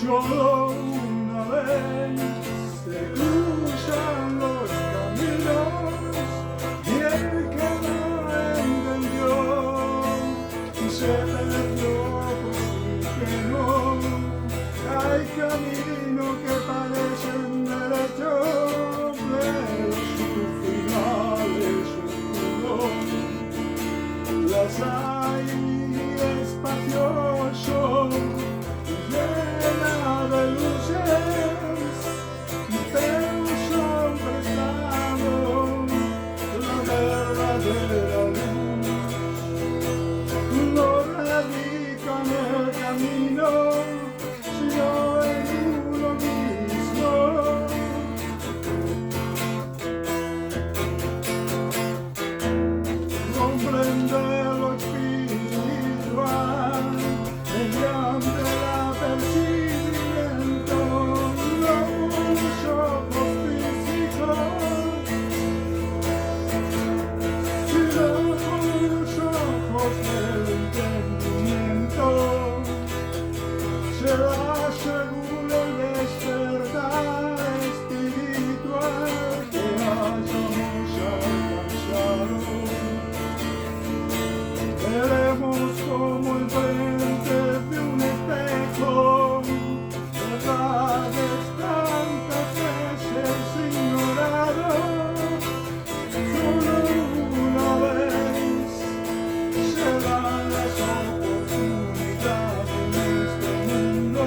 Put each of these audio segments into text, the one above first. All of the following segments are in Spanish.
Solo una vez se cruzan los caminos y el que no entendió se perdió porque no hay caminos que parecen derechos, pero su final es oscuro. Las hay espacioso, llena de luces, pero son prestado la verdadera luz. No radica en el camino, sino en uno mismo. Comprende lo espiritual mediante la percibimiento, los ojos físicos, sino con los ojos del entendimiento. Será seguro el despertar espiritual que hayamos alcanzado. Veremos como enfrente de un espejo verdades tantas veces ignoradas. Solo una vez se dan las oportunidades en este mundo.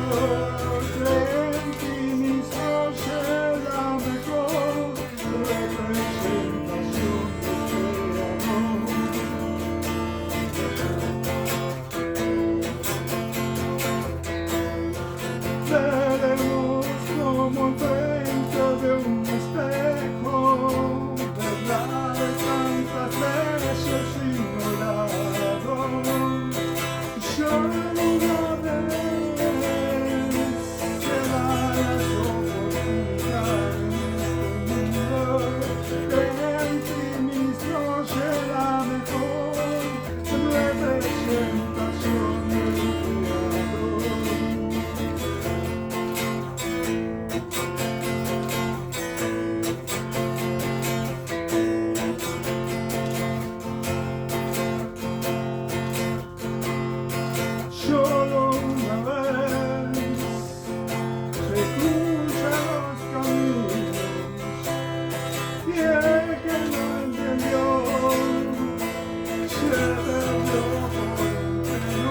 Cree en ti mismo, será mejor representación de este amor. Veremos como enfrente de un espejo verdades tantas veces ignorado. Solo una vez se dan las oportunidades en este mundo. Cree en ti mismo, será mejor representación del Creador. Solo una vez se cruzan los caminos y el que no entendió se perdió porque no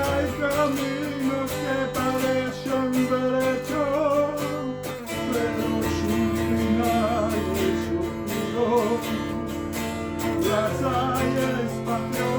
hay caminos que parecen derechos, pero su final es oscuro. Las hay espacios